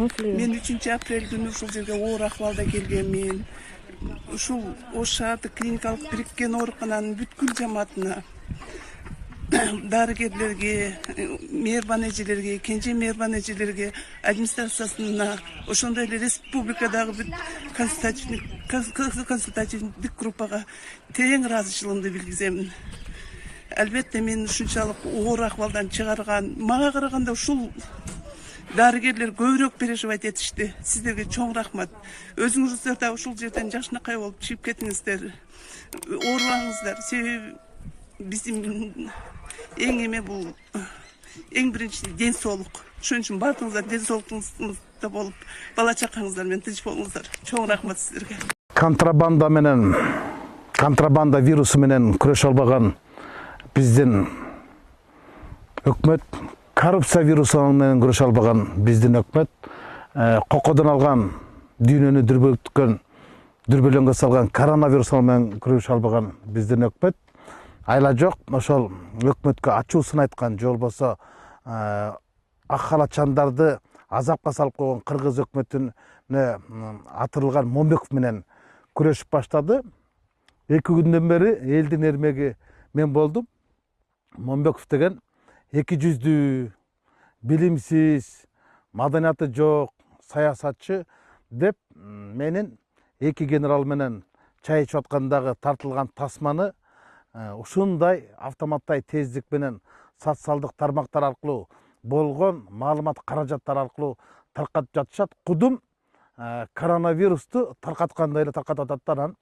Мен 3 апрель күнү ушул жерге оор акыбалда келгенмин. Ушул Ош шаардык клиникалык бириккен оорукананын бүткүл жамаатына, дарыгерлерге, мээрбан эжелерге, кенже мээрбан эжелерге, администрациясына, ошондой эле республикадагы бүт консультативдик группага терең ыраазычылыгымды билгиземин. Албетте мен ушунчалык оор акыбалдан чыгарган, мага караганда ушул дарыгерлер көбүрөөк переживать этишти. Сиздерге чоң рахмат. Өзүңүздөр да ушул жерден жашынакай болуп чыгып кетиңиздер. Оорубаңыздар. Себеби биздин эң эме бул эң биринчи ден соолук. Ошон үчүн баардыгыңыздар ден соолугуңузда болуп, бала чакаңыздар менен тынч болуңуздар. Чоң рахмат сиздерге. Контрабанда вирусу менен күрөшө албаган биздин өкмөт, коррупция вирусу менен күрөшө албаган биздин өкмөт, кокодон алган дүйнөнү дүрбөлөңгө салган коронавирус менен күрөшө албаган биздин өкмөт айла жок. Ошол өкмөткө ачуусун айткан, же болбосо ак халатчандарды азапка салып койгон кыргыз өкмөтүнө атырылган Момбеков менен күрөшүп баштады. 2 күндөн бери элдин эрмеги мен болдум. Момбеков деген 200 билимсиз, маданияты жок саясатчы деп менин 2 генерал менен чай ичип аткандагы тартылган тасманы ушундай автоматтай тездик менен социалдык тармактар аркылуу болгон маалымат каражаттар аркылуу таркатып жатышат. Кудум коронавирусту таркаткандай эле таркатып атат. Анан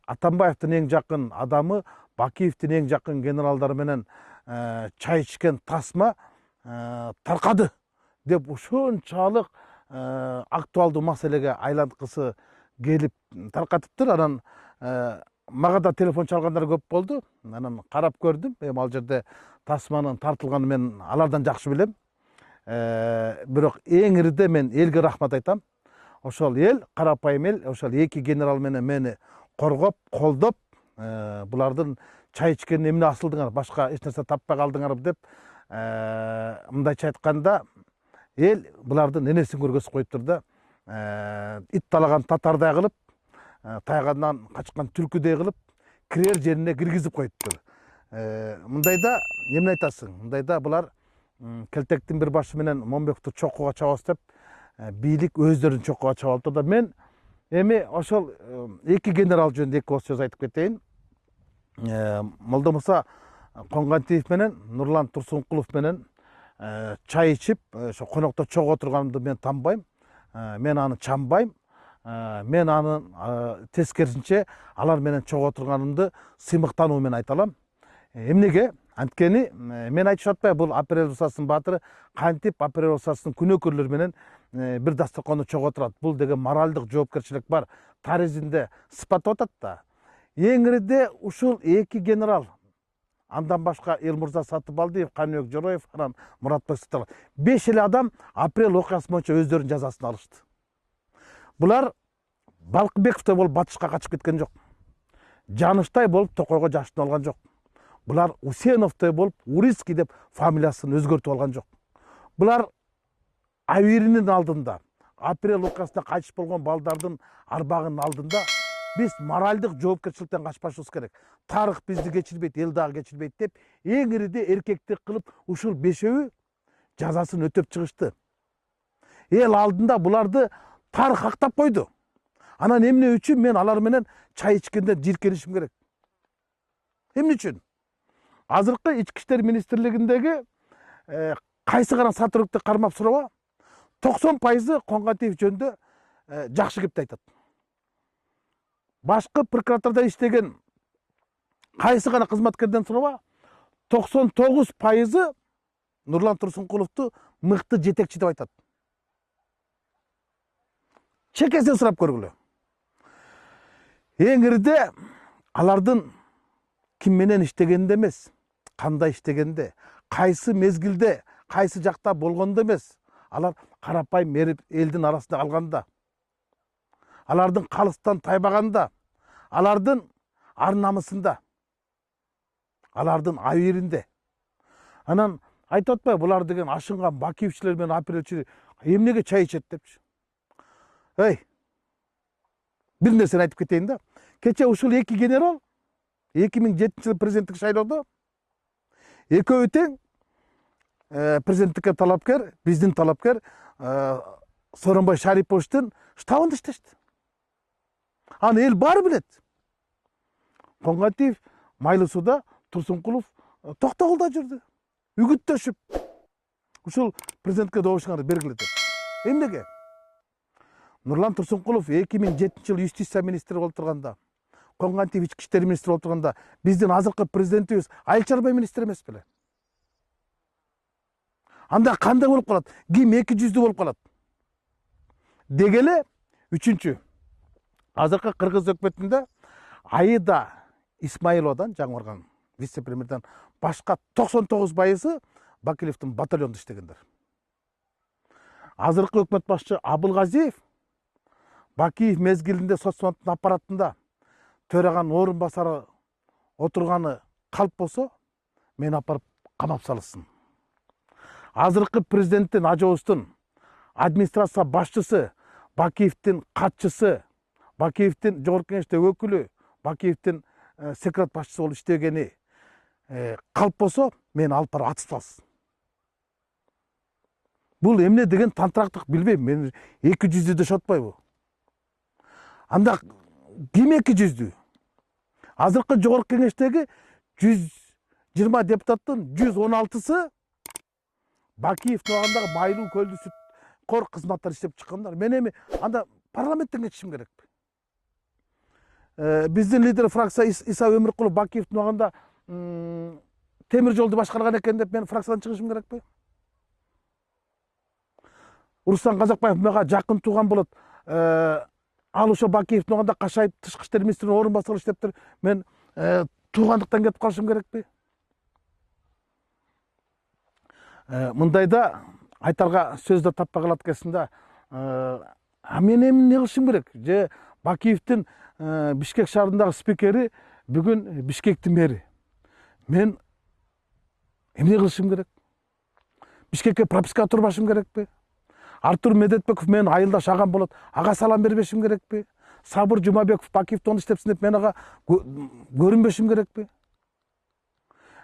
Атамбаевдин эң жакын адамы, Бакиевдин эң жакын генералдары менен чай ичкен тасма таркады деп ушунчалык актуалдуу маселеге айланткысы келип таркатыптыр. Анан мага да телефон чалгандар көп болду. Анан карап көрдүм. Эми ал жерде тасманын тартылганын мен алардан жакшы билем. Бирок эң ирде мен элге рахмат айтам. Ошол эл, карапайым эл, ошол 2 генерал менен мени коргоп, колдоп, булардын чай ичкенин эмне асылдыңар, башка эч нерсе таппай калдыңар деп, мындайча айтканда, эл булардын энесин көргөзүп коюптур да. Ит талаган татардай кылып, тайгандан качкан түлкүдөй кылып, кирер жерине киргизип коюптур. Мындайда эмне айтасың? Мындайда булар келтектин бир башы менен Момбековду чокуга чабабыз деп, бийлик өздөрүн чокуга чабып алыптыр да. Мен эми ошол 2 генерал жөнүндө 2 ооз сөз айтып кетейин. Молдомуса Коңгантиев менен Нурлан Турсункулов менен чай ичип, ошо конокто чогуу отурганымды мен танбайм. Мен аны чамбайм. Мен аны тескерисинче алар менен чогуу отурганымды сыймыктануу менен айта алам. Эмнеге? Анткени мен айтышып атпайбы, бул апрель усасынын баатыры кантип апрель усасынын күнөөкөрлөрү менен бир дасторкондо чогуу отурат. Бул деген моралдык жоопкерчилик бар. Таризинде сыпаттап атат да. Эң ириде ушул 2 генерал, андан башка Элмурза Сатыбалдиев, Каныбек Жороев, анан Муратбек Сытыр. 5 эле адам апрель окуясы боюнча өздөрүнүн жазасын алышты. Булар Балкыбековдой болуп Батышка качып кеткен жок. Жаныштай болуп Токойго жашынып алган жок. Булар Усеновдой болуп Урицкий деп фамилиясын өзгөртүп алган жок. Булар Авиринин алдында, апрель окуясында кайтыш болгон балдардын арбагынын алдында биз моралдык жоопкерчиликтен качпашыбыз керек. Тарых бизди кечирбейт, эл дагы кечирбейт деп эң ириде эркектик кылып ушул 5-өө жазасын өтөп чыгышты. Эл алдында буларды тарых актап койду. Анан эмне үчүн мен алар менен чай ичкенде жиркенишим керек? Эмне үчүн? Азыркы Ички иштер министрлигиндеги кайсы гана сотрудникти кармап сураба, 90% Коңгантиев жөнүндө жакшы кепти айтат. Башкы прокуратурада иштеген кайсы гана кызматкерден сураба, 99% Нурлан Турсункуловду мыкты жетекчи деп айтат. Чекесин сурап көргүлө. Эң ириде алардын ким менен иштегенде эмес, кандай иштегенде, кайсы мезгилде, кайсы жакта болгондо эмес, алар карапайым элдин арасында калганда, алардын калыстан тайбаганда, алардын ар намысында, алардын авиринде. Анан айтып атпайбы булар деген ашынган Бакиевчилер менен апелевчилер эмнеге чай ичет депчи. Эй, бир нерсени айтып кетейин да. Кече ушул эки генерал 2007-жылы президенттик шайлоодо экөө тең президенттикке талапкер, биздин талапкер Сооронбай Шариповичтин штабында иштешти. Аны эл баары билет. Коңгатиев Майлы сууда, Турсункулов Токтогулда жүрдү. Үгүттөшүп ушул президентке добушканды бергиле деп. Эмнеге? Нурлан Турсункулов 2007-жылы юстиция министри болуп турганда, Коңгатиев ички иштер министри болуп турганда, биздин азыркы президентибиз Айыл чарба министри эмес беле? Анда кандай болуп калат? Ким эки жүздүү болуп калат? Дегеле үчүнчү. Азыркы Кыргыз өкмөтүндө Аида Исмаиловадан, жаңы барган вице-премьерден башка 99% Бакиевдин батальонунда иштегендер. Азыркы өкмөт башчы Абылгазиев Бакиев мезгилинде соцсондун аппаратында төраган орун басары отурганы калп болсо, мени апарып камап салышсын. Азыркы президенттин ажообуздун администрация башчысы, Бакиевдин катчысы, Бакиевдин жогорку кеңештеги өкүлү, Бакиевдин секрет башчысы болуп иштегени калп болсо, мени алып барып атып салсын. Бул эмне деген тантырактык билбейм. Мен 200 деп шотпойбу. Анда ким 200? Азыркы жогорку кеңештеги 120 депутаттын 116сы Бакиев тугандагы майлуу көлдү сүт кор кызматтар иштеп чыккандар. Мен эми анда парламенттен кетишим керекпи? Биздин лидер фракция Иса Өмүркулов Бакиев туганда темир жолду башкарган экен деп мен фракциядан чыгышым керекпи? Урустан Казакбаев мага жакын тууган болот. Ал ошо Бакиев туганда кашайып тышкы иштер министринин орун басары иштептир. Мен туугандыктан кетип калышым керекпи? Мындайда айтарга сөз да таппай калат экенсиң. Мен эмне кылышым керек? Же Бакиевдин Бишкек шаарындагы спикери бүгүн Бишкектин мэри. Мен эмне кылышым керек? Бишкекке пропискага турбашым керекпи? Артур Медетбеков мен айылдаш агам болот. Ага салам бербешим керекпи? Сабыр Жумабеков Бакиевден иштепсин деп мен ага көрүнбешим керекпи?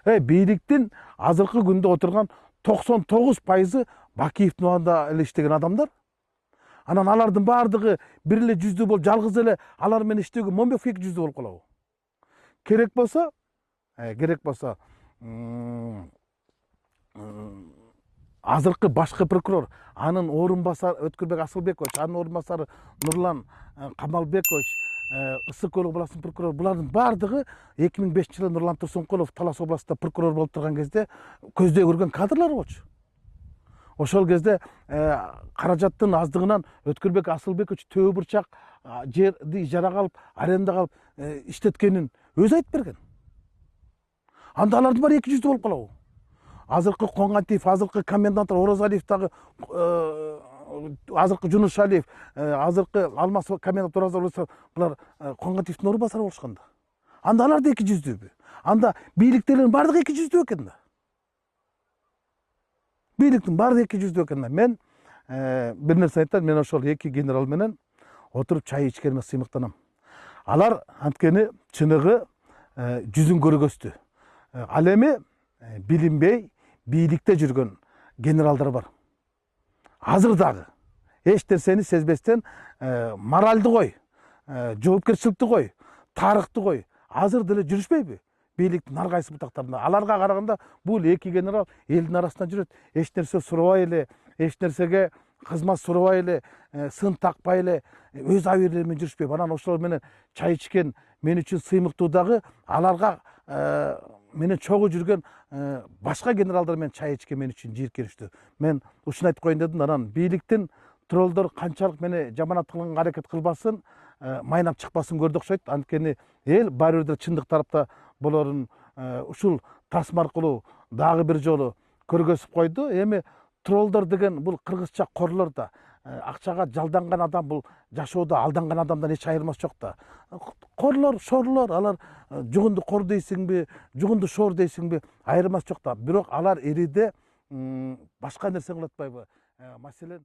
Бийликтин азыркы күндө отурган 99% Бакиевдин убагында эле иштеген адамдар. Анан алардын баардыгы бир эле жүздүү болуп, жалгыз эле алар менен иштеген Момбеков 200 болуп калабы? Керек болсо азыркы башкы прокурор, анын орун басары Өткүрбек Асылбекович, анын орун басары Нурлан Камалбекович, Ысык Өлү областынын прокурору, булардын баардыгы 2005-жылы Нурлан Турсункулов Талас областында прокурор болуп турган кезде көздөй көргөн кадрлар болчу. Ошол кезде каражаттын аздыгынан Өткүрбек Асылбекович төбө бурчак жерди ижарага алып, арендага алып иштеткенин өзү айтып берген. Анда алардын баары 200 болуп калабы? Азыркы Коңгатиев, азыркы комендант Орозалиев дагы, азыркы Жунушалиев, азыркы Алмаз комендант Орозалиев, булар Коңгатиевдин орун басары болушканда. Анда алар да 200дүбү? Анда бийликтегилердин баардыгы 200 экен да. Бийликтин баардыгы 200 экен да. Мен бир нерсе айтайын, мен ошол эки генерал менен отуруп чай ичкениме сыймыктанам. Алар анткени чыныгы жүзүн көргөздү. Ал эми билинбей бийликте жүргөн генералдар бар. Азыр дагы эч нерсени сезбестен моралды кой, жоопкерчиликти кой, тарыхты кой, азыр деле жүрүшпөйбү? Бийликтин ар кайсы бутактарында. Аларга караганда бул эки генерал элдин арасында жүрөт. Эч нерсе сурабай эле, эч нерсеге кызмат сурабай эле, сын такпай эле, өз абийирлери менен жүрүшпөйбү. Анан ошолор менен чай ичкен мен үчүн сыймыктуу дагы аларга менен чогуу жүргөн башка генералдар менен чай ичкен мен үчүн жийиркеничтүү. Мен ушуну айтып коеюн дедим. Анан бийликтин троллдор канчалык мени жаманат кылганга аракет кылбасын, майнап чыкпасын көрдү окшойт. Анткени эл баары бир чындык тарапта болорун ушул тасма аркылуу дагы бир жолу көргөзүп койду. Эми троллдор деген бул кыргызча корлор да. Акчага жалданган адам бул жашоодо алданган адамдан эч айырмасы жок да. Корлор, шорлор, алар жугунду кор дейсиңби, жугунду шор дейсиңби, айырмасы жок да. Бирок алар ириде башка нерсени кылып атпайбы? Маселен,